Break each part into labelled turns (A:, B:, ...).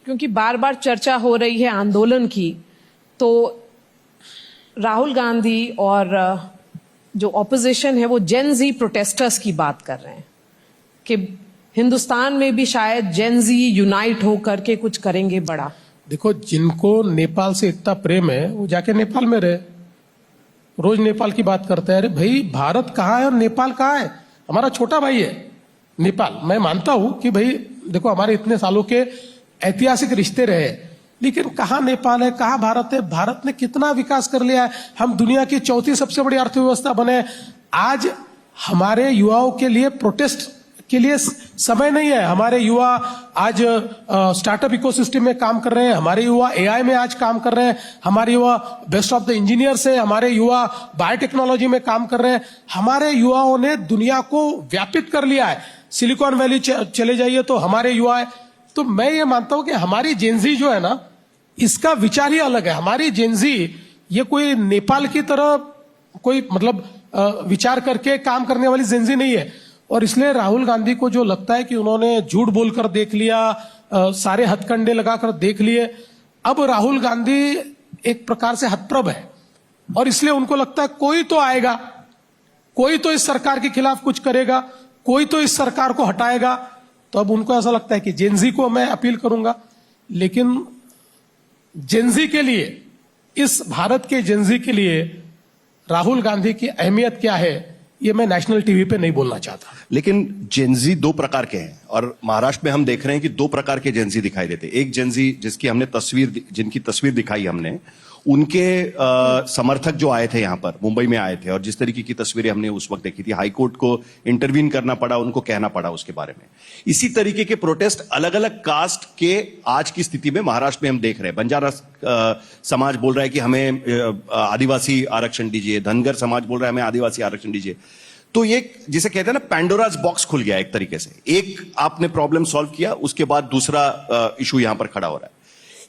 A: क्योंकि बार बार चर्चा हो रही है आंदोलन की, तो राहुल गांधी और जो ऑपोजिशन है वो जेन जी प्रोटेस्टर्स की बात कर रहे हैं कि हिंदुस्तान में भी शायद जेन जी यूनाइट होकर के कुछ करेंगे बड़ा।
B: देखो, जिनको नेपाल से इतना प्रेम है वो जाके नेपाल में रहे, रोज नेपाल की बात करते हैं। अरे भाई, भारत कहाँ है और नेपाल कहाँ है? हमारा छोटा भाई है नेपाल। मैं मानता हूं कि भाई देखो, हमारे इतने सालों के ऐतिहासिक रिश्ते रहे, लेकिन कहाँ नेपाल है, कहाँ भारत है? भारत ने कितना विकास कर लिया है। हम दुनिया की चौथी सबसे बड़ी अर्थव्यवस्था बने। आज हमारे युवाओं के लिए प्रोटेस्ट के लिए समय नहीं है। हमारे युवा आज स्टार्टअप इकोसिस्टम में काम कर रहे हैं, हमारे युवा एआई में आज काम कर रहे हैं, हमारे युवा बेस्ट ऑफ द इंजीनियर्स है, हमारे युवा बायोटेक्नोलॉजी में काम कर रहे हैं। हमारे युवाओं ने दुनिया को व्यापित कर लिया है। सिलिकॉन वैली चले जाइए तो हमारे युवा है। तो मैं ये मानता हूं कि हमारी जेनजी जो है ना, इसका विचार ही अलग है। हमारी जेनजी ये कोई नेपाल की तरह कोई मतलब विचार करके काम करने वाली जेनजी नहीं है। और इसलिए राहुल गांधी को जो लगता है कि उन्होंने झूठ बोलकर देख लिया, सारे हथकंडे लगाकर देख लिए, अब राहुल गांधी एक प्रकार से हतप्रभ है और इसलिए उनको लगता है कोई तो आएगा, कोई तो इस सरकार के खिलाफ कुछ करेगा, कोई तो इस सरकार को हटाएगा। तो अब उनको ऐसा लगता है कि जेनजी को मैं अपील करूंगा, लेकिन जेनजी के लिए, इस भारत के जेनजी के लिए राहुल गांधी की अहमियत क्या है, ये मैं नेशनल टीवी पे नहीं बोलना चाहता।
C: लेकिन जेनजी दो प्रकार के हैं और महाराष्ट्र में हम देख रहे हैं कि दो प्रकार के जेनजी दिखाई देते हैं। एक जेनजी जिनकी तस्वीर दिखाई हमने, उनके समर्थक जो आए थे, यहां पर मुंबई में आए थे, और जिस तरीके की तस्वीरें हमने उस वक्त देखी थी, हाईकोर्ट को इंटरवीन करना पड़ा, उनको कहना पड़ा उसके बारे में। इसी तरीके के प्रोटेस्ट अलग अलग कास्ट के आज की स्थिति में महाराष्ट्र में हम देख रहे हैं। बंजारा समाज बोल रहा है कि हमें आदिवासी आरक्षण दीजिए, धनगर समाज बोल रहा है हमें आदिवासी आरक्षण दीजिए। तो ये जिसे कहते हैं ना, पैंडोराज बॉक्स खुल गया एक तरीके से। एक आपने प्रॉब्लम सॉल्व किया, उसके बाद दूसरा इशू यहां पर खड़ा हो रहा है।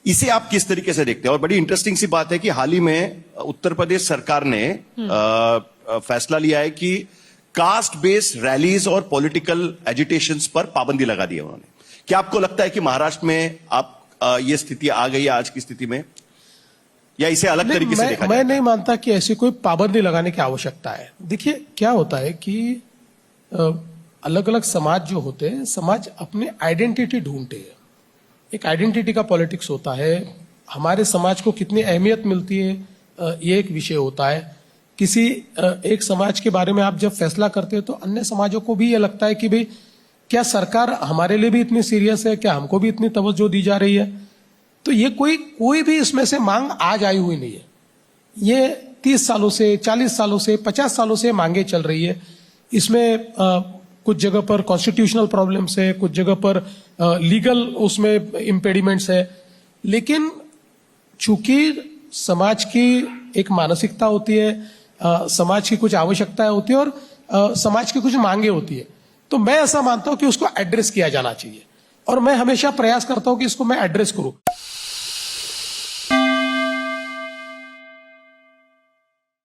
C: इसे आप किस तरीके से देखते हैं? और बड़ी इंटरेस्टिंग सी बात है कि हाल ही में उत्तर प्रदेश सरकार ने फैसला लिया है कि कास्ट बेस्ड रैलीज और पॉलिटिकल एजिटेशंस पर पाबंदी लगा दी है उन्होंने। क्या आपको लगता है कि महाराष्ट्र में ये स्थिति आ गई है आज की स्थिति में, या इसे अलग तरीके से देखा?
B: मैं नहीं मानता कि ऐसी कोई पाबंदी लगाने की आवश्यकता है। देखिए, क्या होता है कि अलग अलग समाज जो होते हैं, समाज अपनी आइडेंटिटी ढूंढते हैं। एक आइडेंटिटी का पॉलिटिक्स होता है। हमारे समाज को कितनी अहमियत मिलती है, ये एक विषय होता है। किसी एक समाज के बारे में आप जब फैसला करते हो तो अन्य समाजों को भी ये लगता है कि भाई, क्या सरकार हमारे लिए भी इतनी सीरियस है, क्या हमको भी इतनी तवज्जो दी जा रही है? तो ये कोई भी इसमें से मांग आज आई हुई नहीं है। ये 30 सालों से, 40 सालों से, 50 सालों से मांगे चल रही है। इसमें कुछ जगह पर कॉन्स्टिट्यूशनल प्रॉब्लम्स है, कुछ जगह पर लीगल उसमें इम्पेडिमेंट्स है। लेकिन चूंकि समाज की एक मानसिकता होती है, समाज की कुछ आवश्यकताएं होती है और समाज की कुछ मांगे होती है, तो मैं ऐसा मानता हूं कि उसको एड्रेस किया जाना चाहिए और मैं हमेशा प्रयास करता हूं कि इसको मैं एड्रेस करूं।